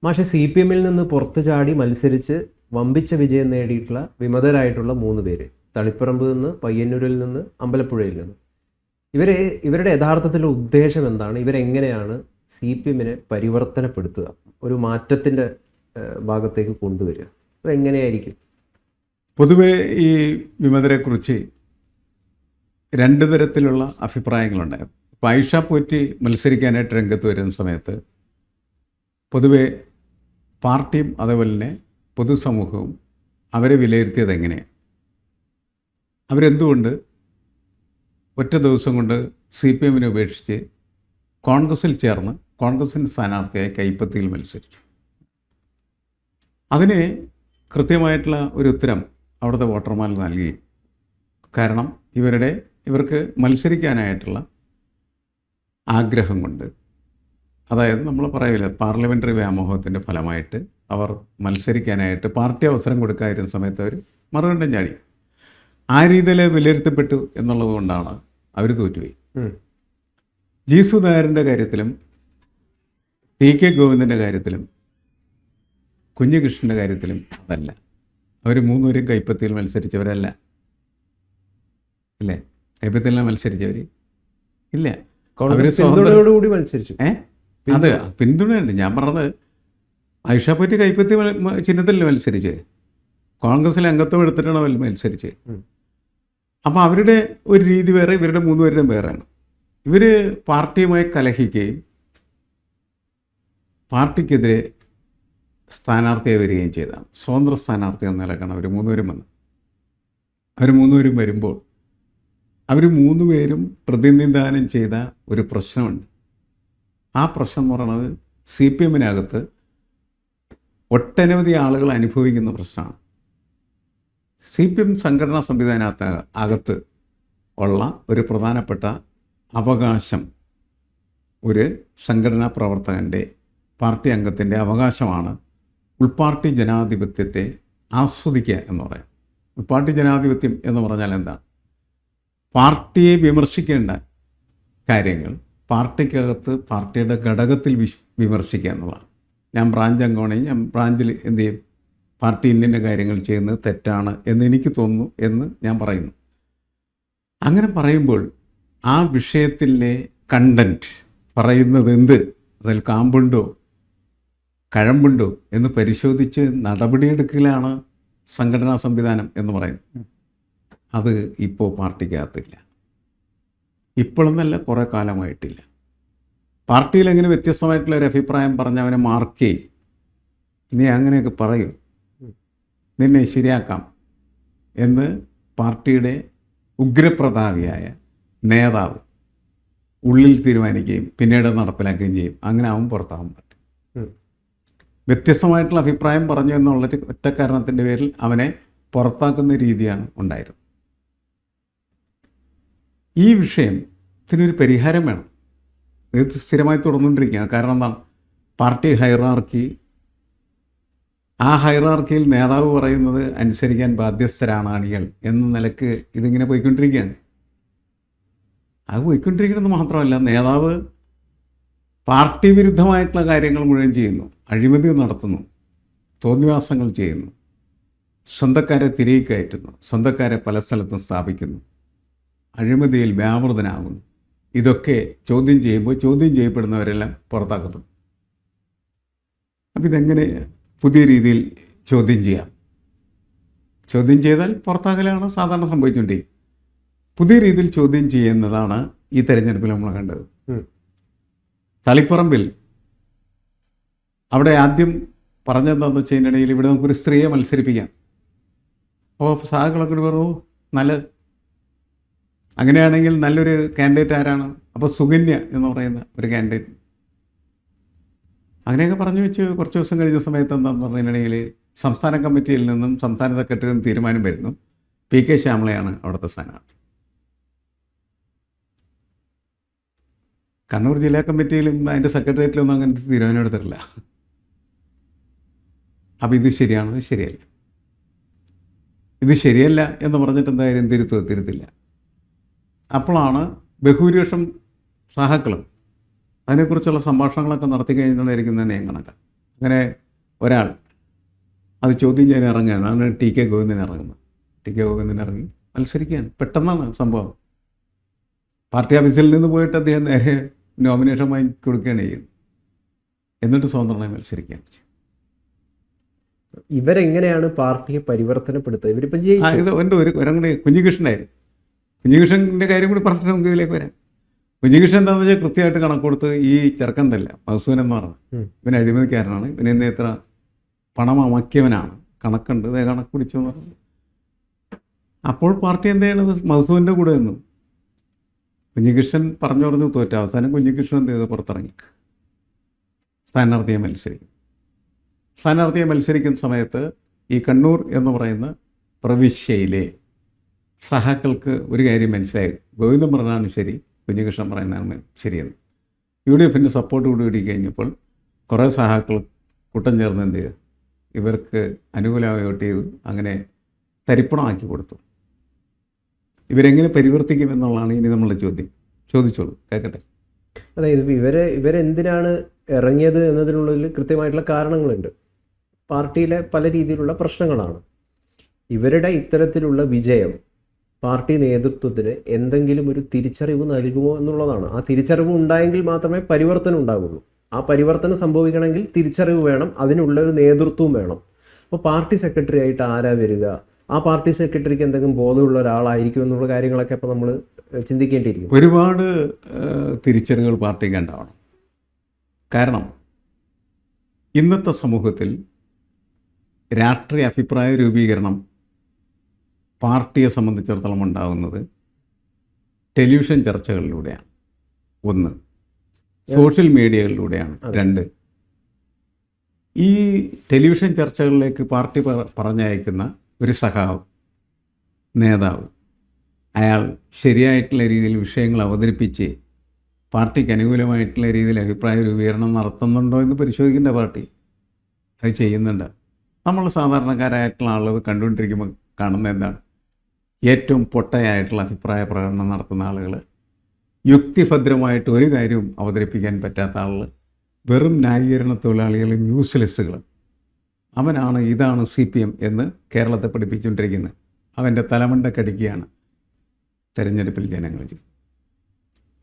മാഷെ C P എമ്മിൽ നിന്ന് പുറത്തു ചാടി മത്സരിച്ച് വമ്പിച്ച വിജയം നേടിയിട്ടുള്ള വിമതരായിട്ടുള്ള 3 പേര്, തളിപ്പറമ്പ് നിന്ന്, പയ്യന്നൂരിൽ നിന്ന്, അമ്പലപ്പുഴയിൽ നിന്ന്. ഇവരുടെ യഥാർത്ഥത്തിലുള്ള ഉദ്ദേശം എന്താണ്? ഇവരെങ്ങനെയാണ് സി പി എമ്മിനെ പരിവർത്തനപ്പെടുത്തുക, ഒരു മാറ്റത്തിൻ്റെ ഭാഗത്തേക്ക് കൊണ്ടുവരിക? അതെങ്ങനെയായിരിക്കും? പൊതുവെ ഈ വിമതരെക്കുറിച്ച് 2 തരത്തിലുള്ള അഭിപ്രായങ്ങളുണ്ടായിരുന്നു. ഇപ്പോൾ ആയിഷ പോറ്റി മത്സരിക്കാനായിട്ട് രംഗത്ത് വരുന്ന സമയത്ത് പൊതുവെ പാർട്ടിയും അതേപോലെ തന്നെ പൊതുസമൂഹവും അവരെ വിലയിരുത്തിയത് എങ്ങനെയാണ്, അവരെന്തുകൊണ്ട് ഒറ്റ ദിവസം കൊണ്ട് സി പി എമ്മിനെ ഉപേക്ഷിച്ച് കോൺഗ്രസിൽ ചേർന്ന് കോൺഗ്രസിൻ്റെ സ്ഥാനാർത്ഥിയായി കൈപ്പത്തിയിൽ മത്സരിച്ചു. അതിന് കൃത്യമായിട്ടുള്ള ഒരു ഉത്തരം അവിടുത്തെ വോട്ടർമാർ നൽകി. കാരണം ഇവർക്ക് മത്സരിക്കാനായിട്ടുള്ള ആഗ്രഹം കൊണ്ട്, അതായത് നമ്മൾ പറയില്ല, പാർലമെൻ്ററി വ്യാമോഹത്തിൻ്റെ ഫലമായിട്ട് അവർ മത്സരിക്കാനായിട്ട് പാർട്ടി അവസരം കൊടുക്കാതിരുന്ന സമയത്ത് അവർ മറുകണ്ഠം ചാടി. ആ രീതിയിൽ വിലയിരുത്തപ്പെട്ടു എന്നുള്ളത് കൊണ്ടാണ് അവർ തോറ്റുപോയി. ജി സുധാകരൻ്റെ കാര്യത്തിലും ടി കെ ഗോവിന്ദൻ്റെ കാര്യത്തിലും കുഞ്ഞികൃഷ്ണൻ്റെ കാര്യത്തിലും അതല്ല. അവർ 3 പേരും കൈപ്പത്തിയിൽ മത്സരിച്ചവരല്ല. ഇല്ലേ? കൈപ്പത്തിയിൽ മത്സരിച്ചവർ ഇല്ല. പിന്തുണയോടുകൂടി മത്സരിച്ചു. അത് പിന്തുണയുണ്ട്. ഞാൻ പറഞ്ഞത് ആയിഷ പോറ്റി കൈപ്പത്തി ചിഹ്നത്തിൽ മത്സരിച്ച് കോൺഗ്രസിലെ അംഗത്വം എടുത്തിട്ടാണ് അവർ മത്സരിച്ച്. അപ്പോൾ അവരുടെ ഒരു രീതി വേറെ, ഇവരുടെ 3 പേരുടെയും വേറെയാണ്. ഇവർ പാർട്ടിയുമായി കലഹിക്കുകയും പാർട്ടിക്കെതിരെ സ്ഥാനാർത്ഥിയായി വരികയും ചെയ്തതാണ്. സ്വതന്ത്ര സ്ഥാനാർത്ഥി എന്ന നിലക്കാണ് അവർ 3 പേരും വന്നത്. അവർ 3 പേരും വരുമ്പോൾ അവർ 3 പേരും പ്രതിനിധാനം ചെയ്ത ഒരു പ്രശ്നമുണ്ട്. ആ പ്രശ്നം എന്ന് പറയുന്നത് സി പി എമ്മിനകത്ത് ഒട്ടനവധി ആളുകൾ അനുഭവിക്കുന്ന പ്രശ്നമാണ്. സി പി എം സംഘടനാ സംവിധാനകത്ത് ഉള്ള ഒരു പ്രധാനപ്പെട്ട അവകാശം, ഒരു സംഘടനാ പ്രവർത്തകൻ്റെ, പാർട്ടി അംഗത്തിൻ്റെ അവകാശമാണ് ഉൾപാർട്ടി ജനാധിപത്യത്തെ ആസ്വദിക്കുക എന്ന് പറയാം. ഉൾപാർട്ടി ജനാധിപത്യം എന്ന് പറഞ്ഞാൽ എന്താണ്? പാർട്ടിയെ വിമർശിക്കേണ്ട കാര്യങ്ങൾ പാർട്ടിക്കകത്ത് പാർട്ടിയുടെ ഘടകത്തിൽ വിമർശിക്കുക എന്നുള്ളതാണ്. ഞാൻ ബ്രാഞ്ച് അംഗമാണെങ്കിൽ ഞാൻ ബ്രാഞ്ചിൽ എന്ത് ചെയ്യും, പാർട്ടി ഇന്ന കാര്യങ്ങൾ ചെയ്യുന്നത് തെറ്റാണ് എന്ന് എനിക്ക് തോന്നുന്നു എന്ന് ഞാൻ പറയുന്നു. അങ്ങനെ പറയുമ്പോൾ ആ വിഷയത്തിലെ കണ്ടൻറ്റ് പറയുന്നത് എന്ത്, അതിൽ കാമ്പുണ്ടോ കഴമ്പുണ്ടോ എന്ന് പരിശോധിച്ച് നടപടിയെടുക്കലാണ് സംഘടനാ സംവിധാനം എന്ന് പറയുന്നത്. അത് ഇപ്പോൾ പാർട്ടിക്കകത്തില്ല. ഇപ്പോഴൊന്നല്ല, കുറേ കാലമായിട്ടില്ല. പാർട്ടിയിൽ എങ്ങനെ വ്യത്യസ്തമായിട്ടുള്ള ഒരു അഭിപ്രായം പറഞ്ഞവനെ മാർക്ക് ചെയ്യും, നീ അങ്ങനെയൊക്കെ പറയൂ, നിന്നെ ശരിയാക്കാം എന്ന് പാർട്ടിയുടെ ഉഗ്രപ്രതാപിയായ നേതാവ് ഉള്ളിൽ തീരുമാനിക്കുകയും പിന്നീട് നടപ്പിലാക്കുകയും ചെയ്യും. അങ്ങനെ അവൻ പുറത്താവാൻ പറ്റും. വ്യത്യസ്തമായിട്ടുള്ള അഭിപ്രായം പറഞ്ഞു എന്നുള്ള ഒറ്റ കാരണത്തിൻ്റെ പേരിൽ അവനെ പുറത്താക്കുന്ന രീതിയാണ് ഉണ്ടായിരുന്നത്. ഈ വിഷയത്തിനൊരു പരിഹാരം വേണം. ഇത് സ്ഥിരമായി തുടർന്നുകൊണ്ടിരിക്കുകയാണ്. കാരണം എന്താണ്? പാർട്ടി ഹൈറാർക്കി, ആ ഹൈറാർക്കിയിൽ നേതാവ് പറയുന്നത് അനുസരിക്കാൻ ബാധ്യസ്ഥരാണ് അണികൾ എന്ന നിലക്ക് ഇതിങ്ങനെ പോയിക്കൊണ്ടിരിക്കുകയാണ്. അത് പോയിക്കൊണ്ടിരിക്കുന്നത് മാത്രമല്ല, നേതാവ് പാർട്ടി വിരുദ്ധമായിട്ടുള്ള കാര്യങ്ങൾ മുഴുവൻ ചെയ്യുന്നു, അഴിമതി നടത്തുന്നു, തോന്നിവാസങ്ങൾ ചെയ്യുന്നു, സ്വന്തക്കാരെ തിരികെ കയറ്റുന്നു, സ്വന്തക്കാരെ പല സ്ഥലത്തും സ്ഥാപിക്കുന്നു, അഴിമതിയിൽ വ്യാപൃതനാകുന്നു. ഇതൊക്കെ ചോദ്യം ചെയ്യുമ്പോൾ ചോദ്യം ചെയ്യപ്പെടുന്നവരെല്ലാം പുറത്താക്കുന്നു. അപ്പം ഇതെങ്ങനെ പുതിയ രീതിയിൽ ചോദ്യം ചെയ്യാം? ചോദ്യം ചെയ്താൽ പുറത്താകലാണ് സാധാരണ സംഭവിച്ചുകൊണ്ടിരിക്കുന്നത്. പുതിയ രീതിയിൽ ചോദ്യം ചെയ്യുന്നതാണ് ഈ തെരഞ്ഞെടുപ്പിൽ നമ്മൾ കണ്ടത്. തളിപ്പറമ്പിൽ അവിടെ ആദ്യം പറഞ്ഞതെന്താണെന്ന് വെച്ച് കഴിഞ്ഞിടയിൽ ഇവിടെ നമുക്കൊരു സ്ത്രീയെ മത്സരിപ്പിക്കാം. അപ്പോൾ സഹാക്കളൊക്കെ പറഞ്ഞു നല്ലത്, അങ്ങനെയാണെങ്കിൽ നല്ലൊരു കാൻഡിഡേറ്റ് ആരാണ്? അപ്പോൾ സുകന്യ എന്ന് പറയുന്ന ഒരു കാൻഡിഡേറ്റ്. അങ്ങനെയൊക്കെ പറഞ്ഞു വെച്ച് കുറച്ച് ദിവസം കഴിഞ്ഞ സമയത്ത് എന്താണെന്ന് പറഞ്ഞിട്ടുണ്ടെങ്കിൽ സംസ്ഥാന കമ്മിറ്റിയിൽ നിന്നും സംസ്ഥാന സെക്രട്ടറിയിൽ നിന്നും തീരുമാനം വരുന്നു, പി കെ ശ്യാമളയാണ് അവിടുത്തെ സ്ഥാനാർത്ഥി. കണ്ണൂർ ജില്ലാ കമ്മിറ്റിയിലും അതിൻ്റെ സെക്രട്ടേറിയറ്റിലൊന്നും അങ്ങനത്തെ തീരുമാനം എടുത്തിട്ടില്ല. അപ്പോൾ ഇത് ശരിയാണോ? ശരിയല്ല. ഇത് ശരിയല്ല എന്ന് പറഞ്ഞിട്ട് എന്തായാലും തിരുത്തില്ല. അപ്പോഴാണ് ബഹുഭൂരിപക്ഷം സഹാക്കളും അതിനെക്കുറിച്ചുള്ള സംഭാഷണങ്ങളൊക്കെ നടത്തി കഴിഞ്ഞിട്ടുണ്ടായിരിക്കുന്നതെന്ന് ഞാൻ കണക്കാം. അങ്ങനെ ഒരാൾ അത് ചോദ്യം ചെയ്യാൻ ഇറങ്ങുകയാണ്. അതാണ് ടി കെ ഗോവിന്ദൻ ഇറങ്ങുന്നത്. ടി കെ ഗോവിന്ദൻ ഇറങ്ങി മത്സരിക്കുകയാണ്. പെട്ടെന്നാണ് സംഭവം. പാർട്ടി ഓഫീസിൽ നിന്ന് പോയിട്ട് അദ്ദേഹം നേരെ നോമിനേഷൻ വാങ്ങി കൊടുക്കുകയാണ് ചെയ്യുന്നത്. എന്നിട്ട് സ്വതന്ത്രമായി മത്സരിക്കുകയാണ് ചെയ്തത്. ഇവരെങ്ങനെയാണ് പാർട്ടിയെ പരിവർത്തനപ്പെടുത്തുക? ഇവരിപ്പം ഇത് എൻ്റെ ഒരങ്ങടെ കുഞ്ഞികൃഷ്ണനായിരുന്നു. കുഞ്ഞികൃഷ്ണൻ്റെ കാര്യം കൂടി പറഞ്ഞിട്ട് നമുക്ക് ഇതിലേക്ക് വരാം. കുഞ്ഞികൃഷ്ണൻ എന്താണെന്ന് വെച്ചാൽ കൃത്യമായിട്ട് കണക്ക് കൊടുത്ത് ഈ ചെറുക്കണ്ടല്ല മധുസൂദൻ എന്ന് പറഞ്ഞത് ഇവൻ അഴിമതിക്കാരനാണ്, ഇവന് ഇന്ന് എത്ര പണം അമക്കിയവനാണ്, കണക്കുണ്ട്, ഇതേ കണക്ക് പിടിച്ചു എന്ന് പറഞ്ഞു. അപ്പോൾ പാർട്ടി എന്ത് ചെയ്യണത്? മധുസൂദൻ്റെ കൂടെ നിന്നു. കുഞ്ഞികൃഷ്ണൻ പറഞ്ഞു തോറ്റ അവസാനം കുഞ്ഞികൃഷ്ണൻ എന്ത് ചെയ്ത് പുറത്തിറങ്ങി സ്ഥാനാർത്ഥിയെ മത്സരിക്കുന്ന സമയത്ത് ഈ കണ്ണൂർ എന്ന് പറയുന്ന പ്രവിശ്യയിലെ സഹാക്കൾക്ക് ഒരു കാര്യം മനസ്സിലായി. ഗോവിന്ദൻ പറഞ്ഞാണ് ശരി, കുഞ്ഞികൃഷ്ണൻ പറയുന്നതാണ് ശരിയെന്ന്. UDF സപ്പോർട്ട് കൂടി കഴിഞ്ഞപ്പോൾ കുറേ സഹാക്കൾ കൂട്ടം ചേർന്ന് എന്ത് ചെയ്തു? ഇവർക്ക് അനുകൂലമായി വോട്ട് ചെയ്തു. അങ്ങനെ തരിപ്പണമാക്കി കൊടുത്തു. ഇവരെങ്ങനെ പരിവർത്തിക്കുമെന്നുള്ളതാണ് ഇനി നമ്മളുടെ ചോദ്യം. ചോദിച്ചോളൂ, കേൾക്കട്ടെ. അതായത് ഇവരെന്തിനാണ് ഇറങ്ങിയത് എന്നതിനുള്ളിൽ കൃത്യമായിട്ടുള്ള കാരണങ്ങളുണ്ട്. പാർട്ടിയിലെ പല രീതിയിലുള്ള പ്രശ്നങ്ങളാണ്. ഇവരുടെ ഇത്തരത്തിലുള്ള വിജയം പാർട്ടി നേതൃത്വത്തിന് എന്തെങ്കിലും ഒരു തിരിച്ചറിവ് നൽകുമോ എന്നുള്ളതാണ്. ആ തിരിച്ചറിവ് ഉണ്ടായെങ്കിൽ മാത്രമേ പരിവർത്തനം ഉണ്ടാകുള്ളൂ. ആ പരിവർത്തനം സംഭവിക്കണമെങ്കിൽ തിരിച്ചറിവ് വേണം, അതിനുള്ള ഒരു നേതൃത്വവും വേണം. അപ്പോൾ പാർട്ടി സെക്രട്ടറി ആയിട്ട് ആരാ വരിക? ആ പാർട്ടി സെക്രട്ടറിക്ക് എന്തെങ്കിലും ബോധമുള്ള ഒരാളായിരിക്കും എന്നുള്ള കാര്യങ്ങളൊക്കെ അപ്പോൾ നമ്മൾ ചിന്തിക്കേണ്ടിയിരിക്കും. ഒരുപാട് തിരിച്ചറിവുകൾ പാർട്ടിക്ക് ഉണ്ടാവണം. കാരണം ഇന്നത്തെ സമൂഹത്തിൽ രാഷ്ട്രീയ അഭിപ്രായ രൂപീകരണം പാർട്ടിയെ സംബന്ധിച്ചിടത്തോളം ഉണ്ടാകുന്നത് ടെലിവിഷൻ ചർച്ചകളിലൂടെയാണ്. 1, സോഷ്യൽ മീഡിയകളിലൂടെയാണ്. 2, ഈ ടെലിവിഷൻ ചർച്ചകളിലേക്ക് പാർട്ടി പറഞ്ഞയക്കുന്ന ഒരു സഖാവ്, നേതാവ്, അയാൾ ശരിയായിട്ടുള്ള രീതിയിൽ വിഷയങ്ങൾ അവതരിപ്പിച്ച് പാർട്ടിക്ക് അനുകൂലമായിട്ടുള്ള രീതിയിൽ അഭിപ്രായ രൂപീകരണം നടത്തുന്നുണ്ടോ എന്ന് പരിശോധിക്കേണ്ട പാർട്ടി. അത് ചെയ്യുന്നുണ്ട്. നമ്മൾ സാധാരണക്കാരായിട്ടുള്ള ആളുകൾ കണ്ടുകൊണ്ടിരിക്കുമ്പോൾ കാണുന്ന എന്താണ്? ഏറ്റവും പൊട്ടയായിട്ടുള്ള അഭിപ്രായ പ്രകടനം നടത്തുന്ന ആളുകൾ, യുക്തിഭദ്രമായിട്ട് ഒരു കാര്യവും അവതരിപ്പിക്കാൻ പറ്റാത്ത ആളുകൾ, വെറും ന്യായീകരണ തൊഴിലാളികളും യൂസ്ലെസ്സുകൾ. അവനാണ് ഇതാണ് CPM എന്ന് കേരളത്തെ പഠിപ്പിച്ചുകൊണ്ടിരിക്കുന്നത്. അവൻ്റെ തലമണ്ടക്കടിക്കുകയാണ് തെരഞ്ഞെടുപ്പിൽ ജനങ്ങൾ.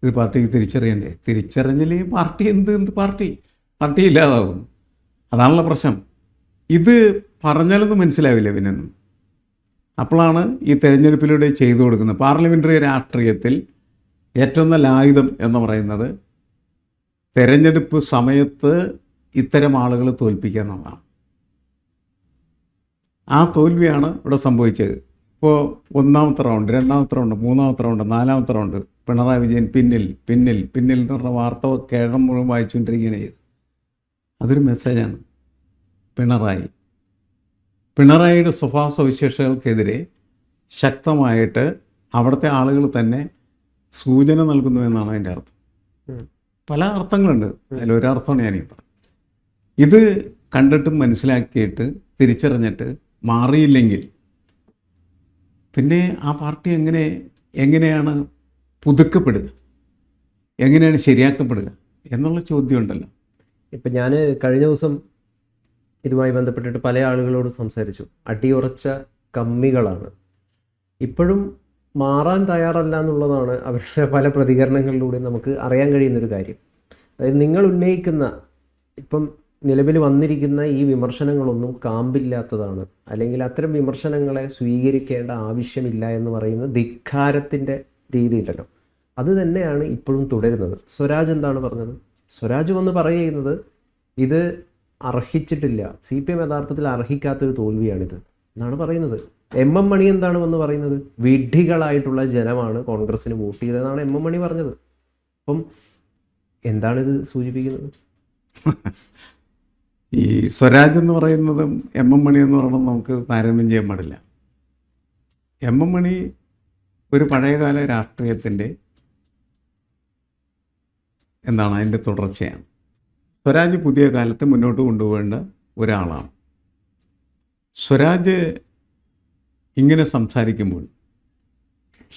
ഇത് പാർട്ടിക്ക് തിരിച്ചറിയണ്ടേ? തിരിച്ചറിഞ്ഞില്ലെങ്കിൽ പാർട്ടി എന്ത് പാർട്ടി ഇല്ലാതാവും. അതാണുള്ള പ്രശ്നം. ഇത് പറഞ്ഞാലൊന്നും മനസ്സിലാവില്ല പിന്നൊന്നും. അപ്പോഴാണ് ഈ തെരഞ്ഞെടുപ്പിലൂടെ ചെയ്തു കൊടുക്കുന്നത്. പാർലമെൻ്ററി രാഷ്ട്രീയത്തിൽ ഏറ്റവും നല്ല ആയുധം എന്ന് പറയുന്നത് തെരഞ്ഞെടുപ്പ് സമയത്ത് ഇത്തരം ആളുകൾ തോൽപ്പിക്കുക എന്നുള്ളതാണ്. ആ തോൽവിയാണ് ഇവിടെ സംഭവിച്ചത്. ഇപ്പോൾ 1ാമത്തെ റൗണ്ട്, 2ാമത്തെ റൗണ്ട്, 3ാമത്തെ റൗണ്ട്, 4ാമത്തെ റൗണ്ട് പിണറായി വിജയൻ പിന്നിൽ എന്ന് പറഞ്ഞ വാർത്ത കേരളം മുഴുവൻ വായിച്ചുകൊണ്ടിരിക്കുകയാണ് ചെയ്ത്. അതൊരു മെസ്സേജാണ്. പിണറായിയുടെ സ്വഭാവ സവിശേഷതകൾക്കെതിരെ ശക്തമായിട്ട് അവിടുത്തെ ആളുകൾ തന്നെ സൂചന നൽകുന്നു എന്നാണ് അതിൻ്റെ അർത്ഥം. പല അർത്ഥങ്ങളുണ്ട്, അതിലൊരർത്ഥമാണ് ഞാനീ പറഞ്ഞത്. ഇത് കണ്ടിട്ടും മനസ്സിലാക്കിയിട്ട് തിരിച്ചറിഞ്ഞിട്ട് മാറിയില്ലെങ്കിൽ പിന്നെ ആ പാർട്ടി എങ്ങനെയാണ് പുതുക്കപ്പെടുക, എങ്ങനെയാണ് ശരിയാക്കപ്പെടുക എന്നുള്ള ചോദ്യം ഉണ്ടല്ലോ. ഇപ്പം ഞാൻ കഴിഞ്ഞ ദിവസം ഇതുമായി ബന്ധപ്പെട്ടിട്ട് പല ആളുകളോട് സംസാരിച്ചു. അടിയുറച്ച കമ്മികളാണ്, ഇപ്പോഴും മാറാൻ തയ്യാറല്ല എന്നുള്ളതാണ് അവരുടെ പല പ്രതികരണങ്ങളിലൂടെ നമുക്ക് അറിയാൻ കഴിയുന്നൊരു കാര്യം. അതായത് നിങ്ങൾ ഉന്നയിക്കുന്ന ഇപ്പം നിലവിൽ വന്നിരിക്കുന്ന ഈ വിമർശനങ്ങളൊന്നും കാമ്പില്ലാത്തതാണ്, അല്ലെങ്കിൽ അത്തരം വിമർശനങ്ങളെ സ്വീകരിക്കേണ്ട ആവശ്യമില്ല എന്ന് പറയുന്ന ധിക്കാരത്തിൻ്റെ രീതിയുണ്ടല്ലോ, അത് തന്നെയാണ് ഇപ്പോഴും തുടരുന്നത്. സ്വരാജ് എന്താണ് പറഞ്ഞത്? സ്വരാജ് വന്ന് പറയുന്നത് ഇത് അർഹിച്ചിട്ടില്ല, CPM യഥാർത്ഥത്തിൽ അർഹിക്കാത്തൊരു തോൽവിയാണിത് എന്നാണ് പറയുന്നത്. MM മണി എന്താണ് വന്ന് പറയുന്നത്? വിഡ്ഢികളായിട്ടുള്ള ജനമാണ് കോൺഗ്രസ്സിന് വോട്ട് ചെയ്തതെന്നാണ് MM മണി പറഞ്ഞത്. അപ്പം എന്താണിത് സൂചിപ്പിക്കുന്നത്? ഈ സ്വരാജ് എന്ന് പറയുന്നതും MM മണി എന്ന് പറയുന്നത് നമുക്ക് താരതമ്യം ചെയ്യാൻ പാടില്ല. MM മണി ഒരു പഴയകാല രാഷ്ട്രീയത്തിൻ്റെ അതിൻ്റെ തുടർച്ചയാണ്. സ്വരാജ് പുതിയ കാലത്ത് മുന്നോട്ട് കൊണ്ടുപോകേണ്ട ഒരാളാണ്. സ്വരാജ് ഇങ്ങനെ സംസാരിക്കുമ്പോൾ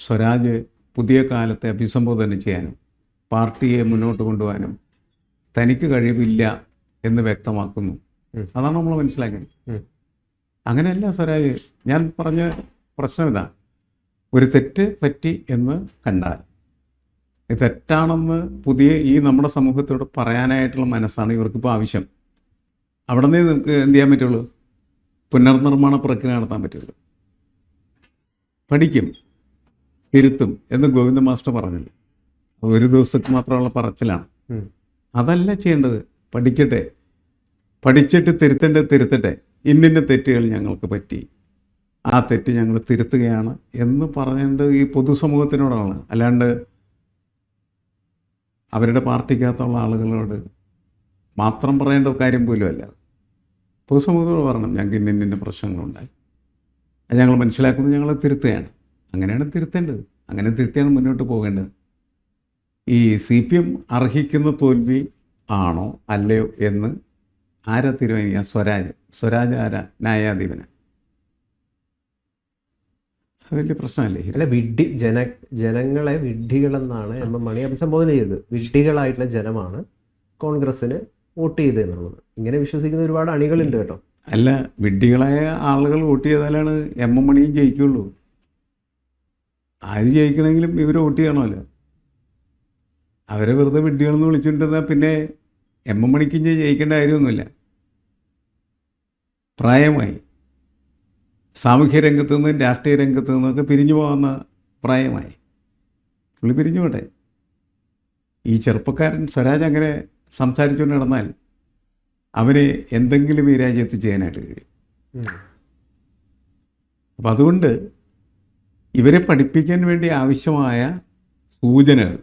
സ്വരാജ് പുതിയ കാലത്തെ അഭിസംബോധന ചെയ്യാനും പാർട്ടിയെ മുന്നോട്ട് കൊണ്ടുപോകാനും തനിക്ക് കഴിവില്ല എന്ന് വ്യക്തമാക്കുന്നു അതാണ് നമ്മൾ മനസ്സിലാക്കുന്നത്. ഉം. അങ്ങനെയല്ല സ്വരാജ്. ഞാൻ പറഞ്ഞ പ്രശ്നം ഇതാണ്. ഒരു തെറ്റ് പറ്റി എന്ന് കണ്ടാൽ ഇത് തെറ്റാണെന്ന് ഈ നമ്മുടെ സമൂഹത്തോട് പറയാനായിട്ടുള്ള മനസ്സാണ് ഇവർക്കിപ്പോൾ ആവശ്യം. അവിടെ നിന്ന് നമുക്ക് എന്ത് ചെയ്യാൻ പറ്റുള്ളൂ? പുനർനിർമ്മാണ പ്രക്രിയ നടത്താൻ പറ്റുള്ളൂ. പഠിക്കും, തിരുത്തും എന്ന് ഗോവിന്ദ മാസ്റ്റർ പറഞ്ഞില്ല. ഒരു ദിവസത്തേക്ക് മാത്രമുള്ള പറച്ചിലാണ്. അതല്ല ചെയ്യേണ്ടത്. പഠിക്കട്ടെ, പഠിച്ചിട്ട് തിരുത്തട്ടെ. ഇന്നിന്ന തെറ്റുകൾ ഞങ്ങൾക്ക് പറ്റി, ആ തെറ്റ് ഞങ്ങൾ തിരുത്തുകയാണ് എന്ന് പറഞ്ഞിട്ട് ഈ പൊതുസമൂഹത്തിനോടാണ്. അല്ലാണ്ട് അവരുടെ പാർട്ടിക്കകത്തുള്ള ആളുകളോട് മാത്രം പറയേണ്ട കാര്യം പോലും അല്ല. പൊതുസമൂഹത്തോട് പറയണം, ഞങ്ങൾക്ക് ഇന്ന പ്രശ്നങ്ങളുണ്ടായി, അത് ഞങ്ങൾ മനസ്സിലാക്കുന്നത്, ഞങ്ങൾ തിരുത്തുകയാണ്. അങ്ങനെയാണ് തിരുത്തേണ്ടത്. അങ്ങനെ തിരുത്തിയാണ് മുന്നോട്ട് പോകേണ്ടത്. ഈ CPM അർഹിക്കുന്ന തോൽവി ആണോ അല്ലയോ എന്ന് ആരാ തീരുമാനിക്കുക? സ്വരാജ് ആരാ? ന്യായാധിപന. വലിയ പ്രശ്നമല്ലേ? അല്ല, ജനങ്ങളെ വിഡ്ഢികളെന്നാണ് M.M. മണി അഭിസംബോധന ചെയ്തത്. വിഡ്ഢികളായിട്ടുള്ള ജനമാണ് കോൺഗ്രസ്സിന് വോട്ട് ചെയ്തത് എന്നുള്ളത്. ഇങ്ങനെ വിശ്വസിക്കുന്ന ഒരുപാട് അണികളുണ്ട് കേട്ടോ. അല്ല, വിഡ്ഢികളായ ആളുകൾ വോട്ട് ചെയ്താലാണ് M.M. മണിയും ജയിക്കുള്ളൂ. ആര് ജയിക്കണമെങ്കിലും ഇവർ വോട്ട് ചെയ്യണമല്ലോ. അവരെ വെറുതെ വിഡ്ഢികളെന്ന് വിളിച്ചുകൊണ്ടിരുന്നാൽ പിന്നെ M.M. മണിക്കും ജയിക്കേണ്ട കാര്യമൊന്നുമില്ല. പ്രായമായി, സാമൂഹ്യ രംഗത്തു നിന്നും രാഷ്ട്രീയ രംഗത്തു നിന്നൊക്കെ പിരിഞ്ഞു പോകുന്ന പ്രായമായി. പുള്ളി പിരിഞ്ഞു പോട്ടെ. ഈ ചെറുപ്പക്കാരൻ സ്വരാജ് അങ്ങനെ സംസാരിച്ചുകൊണ്ട് നടന്നാൽ അവന് എന്തെങ്കിലും ഈ രാജ്യത്ത് ചെയ്യാനായിട്ട് കഴിയും. അപ്പം അതുകൊണ്ട് ഇവരെ പഠിപ്പിക്കാൻ വേണ്ടി ആവശ്യമായ സൂചനകൾ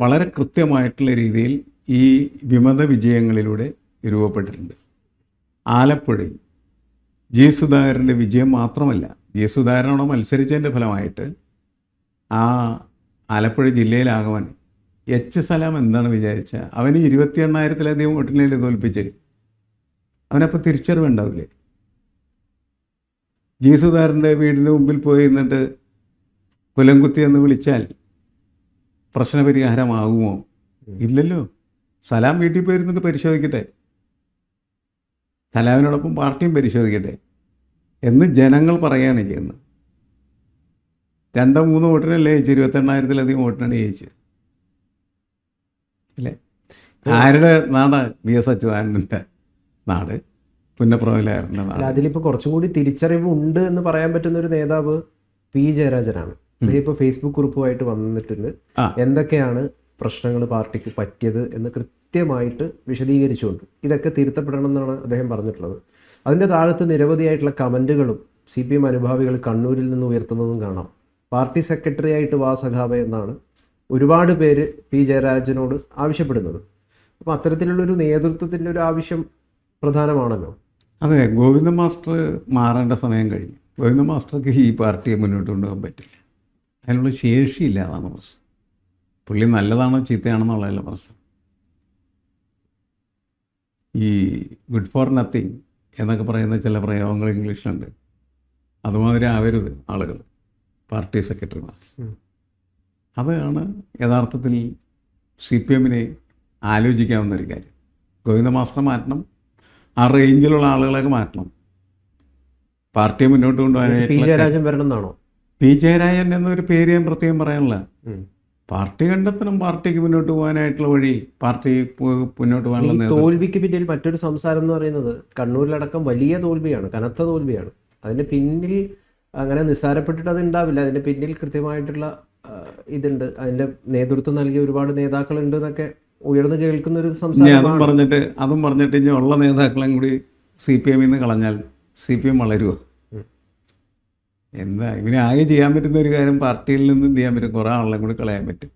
വളരെ കൃത്യമായിട്ടുള്ള രീതിയിൽ ഈ വിമത വിജയങ്ങളിലൂടെ രൂപപ്പെട്ടിട്ടുണ്ട്. ആലപ്പുഴയിൽ ജി സുധാകരൻ്റെ വിജയം മാത്രമല്ല, ജി സുധാകരനോട് മത്സരിച്ചതിൻ്റെ ഫലമായിട്ട് ആ ആലപ്പുഴ ജില്ലയിലാകവൻ സലാം എന്താണ് വിചാരിച്ച അവന് 28,000-ലധികം വോട്ടിനെ തോൽപ്പിച്ച് അവനപ്പോൾ തിരിച്ചറിവുണ്ടാവില്ലേ? ജി സുധാകരൻ്റെ വീടിന് മുമ്പിൽ പോയി നിന്നിട്ട് കുലംകുത്തി എന്ന് വിളിച്ചാൽ പ്രശ്നപരിഹാരമാകുമോ? ഇല്ലല്ലോ. സലാം വീട്ടിൽ പോയിരുന്നിട്ട് പരിശോധിക്കട്ടെ, സലാമിനോടൊപ്പം പാർട്ടിയും പരിശോധിക്കട്ടെ എന്ന് ജനങ്ങൾ പറയുകയാണ് ചെയ്യുന്നത്. 2-3 വോട്ടിനല്ലേ ജയിച്ചു? 28,000-ലധികം വോട്ടിനാണ് ജയിച്ചത് അല്ലേ? ആരുടെ നാട്? VS അച്യുതാനന്ദൻ്റെ നാട്, പുന്നപ്രവലായിരുന്ന നാട്. അതിലിപ്പോൾ കുറച്ചും കൂടി തിരിച്ചറിവ് ഉണ്ട് എന്ന് പറയാൻ പറ്റുന്ന ഒരു നേതാവ് P. ജയരാജനാണ്. അദ്ദേഹം ഇപ്പോൾ ഫേസ്ബുക്ക് കുറിപ്പുമായിട്ട് വന്നിട്ടുണ്ട്. എന്തൊക്കെയാണ് പ്രശ്നങ്ങൾ പാർട്ടിക്ക് പറ്റിയത് എന്ന് കൃത്യമായിട്ട് വിശദീകരിച്ചുകൊണ്ട് ഇതൊക്കെ തിരുത്തപ്പെടണം എന്നാണ് അദ്ദേഹം പറഞ്ഞിട്ടുള്ളത്. അതിൻ്റെ താഴത്ത് നിരവധിയായിട്ടുള്ള കമൻറ്റുകളും CPM അനുഭാവികൾ കണ്ണൂരിൽ നിന്ന് ഉയർത്തുന്നതും കാണാം. പാർട്ടി സെക്രട്ടറി ആയിട്ട് വാ സഖാവേ എന്നാണ് ഒരുപാട് പേര് P. ജയരാജനോട് ആവശ്യപ്പെടുന്നത്. അപ്പോൾ അത്തരത്തിലുള്ളൊരു നേതൃത്വത്തിൻ്റെ ഒരു ആവശ്യം പ്രധാനമാണല്ലോ. അതെ, ഗോവിന്ദ മാസ്റ്റർ മാറേണ്ട സമയം കഴിഞ്ഞു. ഗോവിന്ദ മാസ്റ്റർക്ക് ഈ പാർട്ടിയെ മുന്നോട്ട് കൊണ്ടുപോകാൻ പറ്റില്ല. അതിനുള്ള ശേഷിയില്ല, അതാണ് പ്രശ്നം. പുള്ളി നല്ലതാണോ ചീത്തയാണെന്നുള്ളതല്ല പ്രശ്നം. ഈ ഗുഡ് ഫോർ നത്തിങ് എന്നൊക്കെ പറയുന്ന ചില പ്രയോഗങ്ങൾ ഇംഗ്ലീഷിലുണ്ട്. അതുമാതിരി ആവരുത് ആളുകൾ, പാർട്ടി സെക്രട്ടറിമാർ. അതാണ് യഥാർത്ഥത്തിൽ CPMനെ ആലോചിക്കാവുന്നൊരു കാര്യം. ഗോവിന്ദ മാസ്റ്റർ മാറ്റണം, ആ റേഞ്ചിലുള്ള ആളുകളൊക്കെ മാറ്റണം. പാർട്ടിയെ മുന്നോട്ട് കൊണ്ടുപോകാനായിട്ട് P. ജയരാജൻ വരണം എന്നാണോ? P. ജയരാജൻ എന്നൊരു പേര് ഞാൻ പ്രത്യേകം പറയാനുള്ള. പാർട്ടി കണ്ടെത്തണം, പാർട്ടിക്ക് മുന്നോട്ട് പോകാനായിട്ടുള്ള വഴി, പാർട്ടി മുന്നോട്ട് പോകാനുള്ള. തോൽവിക്ക് പിന്നിൽ മറ്റൊരു സംസാരം എന്ന് പറയുന്നത് കണ്ണൂരിലടക്കം വലിയ തോൽവിയാണ്, കനത്ത തോൽവിയാണ്. അതിൻ്റെ പിന്നിൽ അങ്ങനെ നിസ്സാരപ്പെട്ടിട്ട് അത് ഉണ്ടാവില്ല. അതിൻ്റെ പിന്നിൽ കൃത്യമായിട്ടുള്ള ഇതുണ്ട്. അതിൻ്റെ നേതൃത്വം നൽകിയ ഒരുപാട് നേതാക്കളുണ്ട് എന്നൊക്കെ ഉയർന്നു കേൾക്കുന്ന ഒരു സംസാരം. അതും പറഞ്ഞിട്ട് ഇനി ഉള്ള നേതാക്കളെയും കൂടി CPM നിന്ന് കളഞ്ഞാൽ CPM വളരുമോ? എന്താ ഇവന് ആകെ ചെയ്യാൻ പറ്റുന്ന ഒരു കാര്യം, പാർട്ടിയിൽ നിന്ന് എന്ത് ചെയ്യാൻ പറ്റും? കുറേ ആളെയും കൂടി കളയാൻ പറ്റും.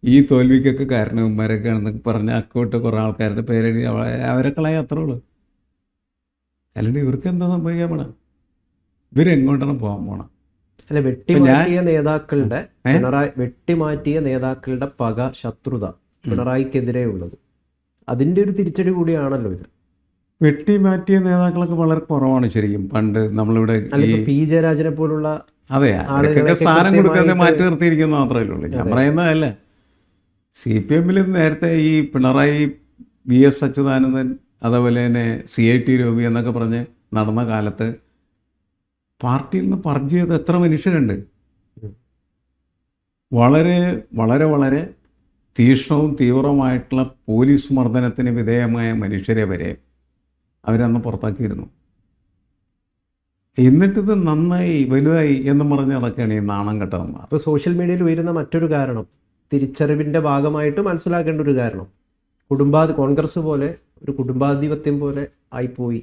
ഈ തോൽവിക്കൊക്കെ കാരണവന്മാരൊക്കെ ആണെന്നൊക്കെ പറഞ്ഞ് അക്കോട്ട് കുറേ ആൾക്കാരുടെ പേരെഴുതി അവരെ കളയാൻ അത്രേ ഉള്ളൂ. അല്ലാണ്ട് ഇവർക്ക് എന്താ സംഭവിക്കാൻ പോണം? ഇവരെങ്ങോട്ടാണ് പോകാൻ പോണം? അല്ല, വെട്ടിമാറ്റിയ നേതാക്കളുടെ പക, ശത്രുത പിണറായിക്കെതിരെ ഉള്ളത്, അതിൻ്റെ ഒരു തിരിച്ചടി കൂടിയാണല്ലോ ഇത്. വെട്ടിമാറ്റിയ നേതാക്കളൊക്കെ വളരെ കുറവാണ് ശരിക്കും. പണ്ട് നമ്മളിവിടെ P. ജയരാജനെ പോലുള്ള അതെ ആൾക്കൊക്കെ സ്ഥാനം കൊടുക്കാതെ മാറ്റി നിർത്തിയിരിക്കുന്നത് മാത്രമേ ഉള്ളൂ. ഞാൻ പറയുന്നതല്ല. CPMൽ നേരത്തെ ഈ പിണറായി, VS അച്യുതാനന്ദൻ, അതുപോലെ തന്നെ CIT രൂപി എന്നൊക്കെ പറഞ്ഞ് നടന്ന കാലത്ത് പാർട്ടിയിൽ നിന്ന് പർജ് ചെയ്ത എത്ര മനുഷ്യരുണ്ട്. വളരെ വളരെ വളരെ തീക്ഷ്ണവും തീവ്രമായിട്ടുള്ള പോലീസ് മർദ്ദനത്തിന് വിധേയമായ മനുഷ്യരെ വരെ അവരന്ന് പുറത്താക്കിയിരുന്നു. എന്നിട്ടിത് നന്നായി വലുതായി എന്ന് പറഞ്ഞ് നടക്കുകയാണ് ഈ നാണം കെട്ടവന്മാർ. അപ്പോൾ സോഷ്യൽ മീഡിയയിൽ ഉയരുന്ന മറ്റൊരു കാരണം, തിരിച്ചറിവിൻ്റെ ഭാഗമായിട്ട് മനസ്സിലാക്കേണ്ട ഒരു കാരണം, കോൺഗ്രസ് പോലെ ഒരു കുടുംബാധിപത്യം പോലെ ആയിപ്പോയി.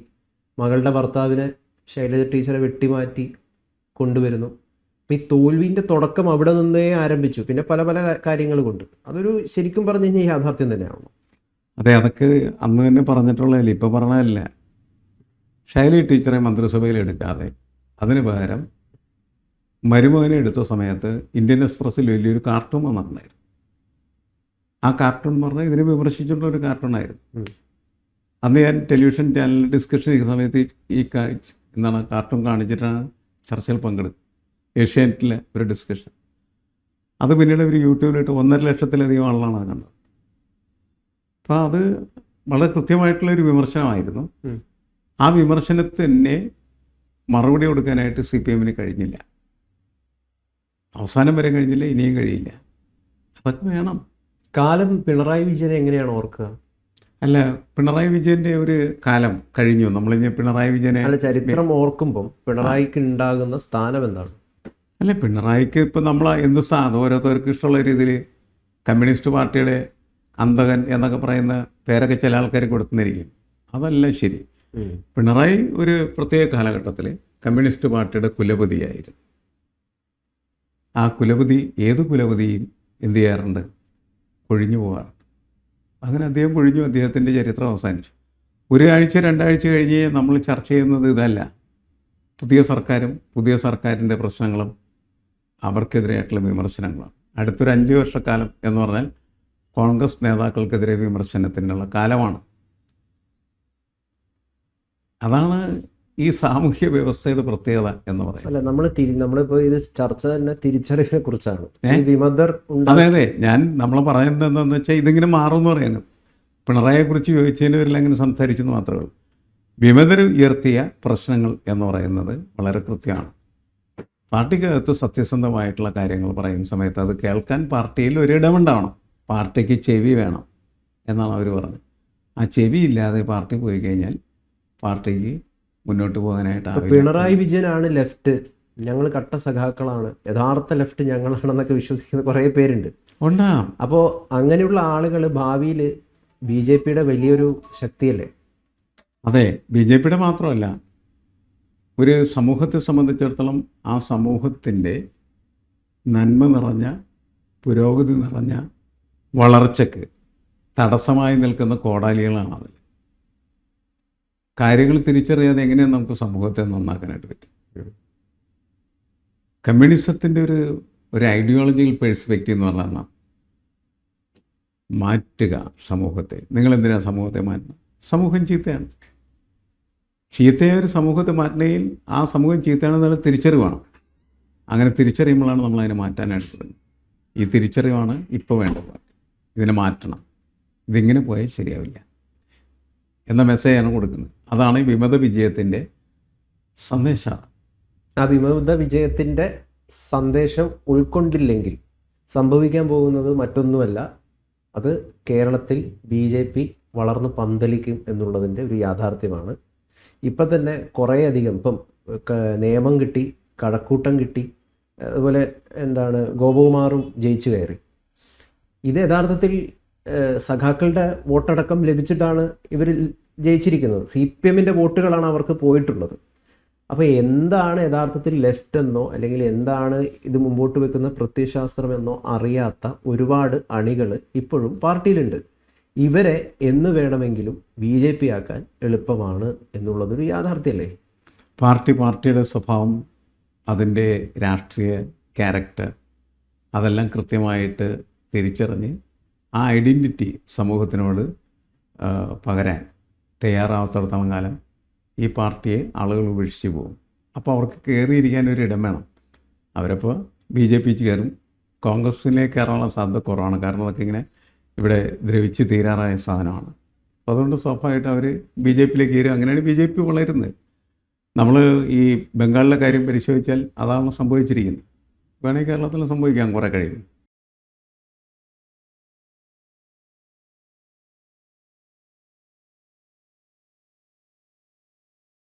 മകളുടെ ഭർത്താവിനെ ശൈലജ ടീച്ചറെ വെട്ടിമാറ്റി കൊണ്ടുവരുന്നു. അപ്പം ഈ തോൽവിൻ്റെ തുടക്കം അവിടെ നിന്നേ ആരംഭിച്ചു. പിന്നെ പല പല കാര്യങ്ങൾ കൊണ്ട് അതൊരു ശരിക്കും പറഞ്ഞു കഴിഞ്ഞാൽ യാഥാർത്ഥ്യം തന്നെയാണോ? അതെ, അതൊക്കെ അന്ന് തന്നെ പറഞ്ഞിട്ടുള്ളതല്ലേ, ഇപ്പോൾ പറഞ്ഞതല്ല. ശൈലജ ടീച്ചറെ മന്ത്രിസഭയിൽ എടുക്കാതെ അതിന് പകരം മരുമകനെ എടുത്ത സമയത്ത് ഇന്ത്യൻ എക്സ്പ്രസ്സിൽ വലിയൊരു കാർട്ടൂൺ വന്നിട്ടുണ്ടായിരുന്നു. ആ കാർട്ടൂൺ എന്ന് പറഞ്ഞാൽ ഇതിനെ വിമർശിച്ചിട്ടുള്ള ഒരു കാർട്ടൂണായിരുന്നു. അന്ന് ഞാൻ ടെലിവിഷൻ ചാനലിൽ ഡിസ്കഷൻ ചെയ്യുന്ന സമയത്ത് ഈ കാർട്ടൂൺ കാണിച്ചിട്ടാണ് ചർച്ചയിൽ പങ്കെടുത്തത്. ഏഷ്യാനെറ്റിലെ ഒരു ഡിസ്കഷൻ. അത് പിന്നീട് ഒരു യൂട്യൂബിലിട്ട് 1.5 ലക്ഷത്തിലധികം ആളാണ് അത് കണ്ടത്. അപ്പോൾ അത് വളരെ കൃത്യമായിട്ടുള്ളൊരു വിമർശനമായിരുന്നു. ആ വിമർശനത്തിന് മറുപടി കൊടുക്കാനായിട്ട് CPM-ന് കഴിഞ്ഞില്ല. അവസാനം വരെ കഴിഞ്ഞില്ല, ഇനിയും കഴിയില്ല. അതൊക്കെ വേണം. കാലം പിണറായി വിജയനെ എങ്ങനെയാണ് ഓർക്കുക? അല്ല, പിണറായി വിജയൻ്റെ ഒരു കാലം കഴിഞ്ഞു. നമ്മളിനി പിണറായി വിജയനെ അല്ല, ചരിത്രം ഓർക്കുമ്പം പിണറായിക്ക് ഉണ്ടാകുന്ന സ്ഥാനം എന്താണ്? അല്ല, പിണറായിക്ക് ഇപ്പം നമ്മൾ എന്ത് സ്ഥാനം ഓരോരുത്തർക്ക് ഇഷ്ടമുള്ള രീതിയിൽ കമ്മ്യൂണിസ്റ്റ് പാർട്ടിയുടെ അന്തകൻ എന്നൊക്കെ പറയുന്ന പേരൊക്കെ ചില ആൾക്കാർ കൊടുക്കുന്നിരിക്കും. അതല്ല ശരി. പിണറായി ഒരു പ്രത്യേക കാലഘട്ടത്തിൽ കമ്മ്യൂണിസ്റ്റ് പാർട്ടിയുടെ കുലപതിയായിരുന്നു. ആ കുലപതി ഏത് കുലപതിയും എന്ത് ചെയ്യാറുണ്ട്? കൊഴിഞ്ഞു പോകാറുണ്ട്. അങ്ങനെ അദ്ദേഹം കൊഴിഞ്ഞു. അദ്ദേഹത്തിൻ്റെ ചരിത്രം അവസാനിച്ചു. 1 ആഴ്ച 2 ആഴ്ച കഴിഞ്ഞ് നമ്മൾ ചർച്ച ചെയ്യുന്നത് ഇതല്ല. പുതിയ സർക്കാരും പുതിയ സർക്കാരിൻ്റെ പ്രശ്നങ്ങളും അവർക്കെതിരെയായിട്ടുള്ള വിമർശനങ്ങളാണ്. അടുത്തൊരു 5 വർഷക്കാലം എന്ന് പറഞ്ഞാൽ കോൺഗ്രസ് നേതാക്കൾക്കെതിരെ വിമർശനത്തിനുള്ള കാലമാണ്. അതാണ് ഈ സാമൂഹ്യ വ്യവസ്ഥയുടെ പ്രത്യേകത എന്ന് പറയുന്നത്. അല്ല, നമ്മളിപ്പോൾ ഇത് ചർച്ച തന്നെ തിരിച്ചറിവിനെ കുറിച്ചാണ്. വിമതർ അതെ, നമ്മൾ പറയുന്നത് എന്താണെന്ന് വെച്ചാൽ ഇതിങ്ങനെ മാറുമെന്ന് പറയുന്നത്. പിണറായിയെക്കുറിച്ച് ചോദിച്ചതിന് പേരിൽ അങ്ങനെ സംസാരിച്ചെന്ന് മാത്രമേ ഉള്ളൂ. വിമതർ ഉയർത്തിയ പ്രശ്നങ്ങൾ എന്ന് പറയുന്നത് വളരെ കൃത്യമാണ്. പാർട്ടിക്കകത്ത് സത്യസന്ധമായിട്ടുള്ള കാര്യങ്ങൾ പറയുന്ന സമയത്ത് അത് കേൾക്കാൻ പാർട്ടിയിൽ ഒരിടമുണ്ടാവണം. പാർട്ടിക്ക് ചെവി വേണം എന്നാണ് അവർ പറഞ്ഞത്. ആ ചെവി ഇല്ലാതെ പാർട്ടി പോയി കഴിഞ്ഞാൽ പാർട്ടിക്ക് മുന്നോട്ട് പോകാനായിട്ട് പിണറായി വിജയനാണ് ലെഫ്റ്റ്, ഞങ്ങൾ കട്ട സഖാക്കളാണ്, യഥാർത്ഥ ലെഫ്റ്റ് ഞങ്ങളാണെന്നൊക്കെ വിശ്വസിക്കുന്ന കുറേ പേരുണ്ട്. ഉണ്ടാകും. അപ്പോൾ അങ്ങനെയുള്ള ആളുകൾ ഭാവിയിൽ BJP-യുടെ വലിയൊരു ശക്തിയല്ലേ? അതെ, BJP-യുടെ മാത്രമല്ല, ഒരു സമൂഹത്തെ സംബന്ധിച്ചിടത്തോളം ആ സമൂഹത്തിൻ്റെ നന്മ നിറഞ്ഞ, പുരോഗതി നിറഞ്ഞ വളർച്ചയ്ക്ക് തടസ്സമായി നിൽക്കുന്ന കോടാലികളാണ് അതിൽ. കാര്യങ്ങൾ തിരിച്ചറിയാതെ എങ്ങനെയാണ് നമുക്ക് സമൂഹത്തെ നന്നാക്കാനായിട്ട് പറ്റും? കമ്മ്യൂണിസത്തിൻ്റെ ഒരു ഐഡിയോളജിക്കൽ പെർസ്പെക്റ്റീവ് എന്ന് പറഞ്ഞാൽ മാറ്റുക സമൂഹത്തെ. നിങ്ങളെന്തിനാണ് സമൂഹത്തെ മാറ്റണം? സമൂഹം ചീത്തയാണ്. ചീത്തയായ ഒരു സമൂഹത്തെ മാറ്റണമെങ്കിൽ ആ സമൂഹം ചീത്തയാണെന്നുള്ള തിരിച്ചറിവാണ്. അങ്ങനെ തിരിച്ചറിയുമ്പോഴാണ് നമ്മളതിനെ മാറ്റാനായിട്ട് തുടങ്ങുന്നത്. ഈ തിരിച്ചറിവാണ് ഇപ്പോൾ വേണ്ടത്. ഇതിനെ മാറ്റണം, ഇതിങ്ങനെ പോയാൽ ശരിയാവില്ല എന്ന മെസ്സേജാണ് കൊടുക്കുന്നത്. അതാണ് ഈ വിമത വിജയത്തിൻ്റെ സന്ദേശം. ആ വിമത വിജയത്തിൻ്റെ സന്ദേശം ഉൾക്കൊണ്ടില്ലെങ്കിൽ സംഭവിക്കാൻ പോകുന്നത് മറ്റൊന്നുമല്ല, അത് കേരളത്തിൽ BJP വളർന്ന് പന്തലിക്കും എന്നുള്ളതിൻ്റെ ഒരു യാഥാർത്ഥ്യമാണ്. ഇപ്പം തന്നെ കുറേയധികം ഇപ്പം നിയമം കിട്ടി, കഴക്കൂട്ടം കിട്ടി, അതുപോലെ ഗോപകുമാറും ജയിച്ചു കയറി. ഇത് യഥാർത്ഥത്തിൽ സഖാക്കളുടെ വോട്ടടക്കം ലഭിച്ചിട്ടാണ് ഇവർ ജയിച്ചിരിക്കുന്നത്. CPM-ൻ്റെ വോട്ടുകളാണ് അവർക്ക് പോയിട്ടുള്ളത്. അപ്പോൾ എന്താണ് യഥാർത്ഥത്തിൽ ലെഫ്റ്റ് എന്നോ അല്ലെങ്കിൽ എന്താണ് ഇത് മുമ്പോട്ട് വെക്കുന്ന പ്രത്യയശാസ്ത്രമെന്നോ അറിയാത്ത ഒരുപാട് അണികൾ ഇപ്പോഴും പാർട്ടിയിലുണ്ട്. ഇവരെ എന്ന് വേണമെങ്കിലും BJP ആക്കാൻ എളുപ്പമാണ് എന്നുള്ളതൊരു യാഥാർത്ഥ്യമല്ലേ? പാർട്ടിയുടെ സ്വഭാവം, അതിൻ്റെ രാഷ്ട്രീയ ക്യാരക്ടർ, അതെല്ലാം കൃത്യമായിട്ട് തിരിച്ചറിഞ്ഞ് ആ ഐഡൻറ്റിറ്റി സമൂഹത്തിനോട് പകരാൻ തയ്യാറാവാത്തടത്തോളം കാലം ഈ പാർട്ടിയെ ആളുകൾ ഉപേക്ഷിച്ച് പോകും. അപ്പോൾ അവർക്ക് കയറിയിരിക്കാൻ ഒരു ഇടം വേണം. അവരപ്പോൾ BJP കയറും. കോൺഗ്രസ്സിലേക്ക് കയറാനുള്ള സാധ്യത കുറവാണ്. കാരണം അതൊക്കെ ഇങ്ങനെ ഇവിടെ ദ്രവിച്ച് തീരാറായ സാധനമാണ്. അപ്പോൾ അതുകൊണ്ട് സ്വാഭാവികമായിട്ട് അവർ ബി ജെ പിയിലേക്ക് കയറും. അങ്ങനെയാണ് ബി ജെ പി വളരുന്നത്. നമ്മൾ ഈ ബംഗാളിലെ കാര്യം പരിശോധിച്ചാൽ അതാണ് സംഭവിച്ചിരിക്കുന്നത്. വേണമെങ്കിൽ കേരളത്തിൽ സംഭവിക്കാൻ കുറേ കഴിയും.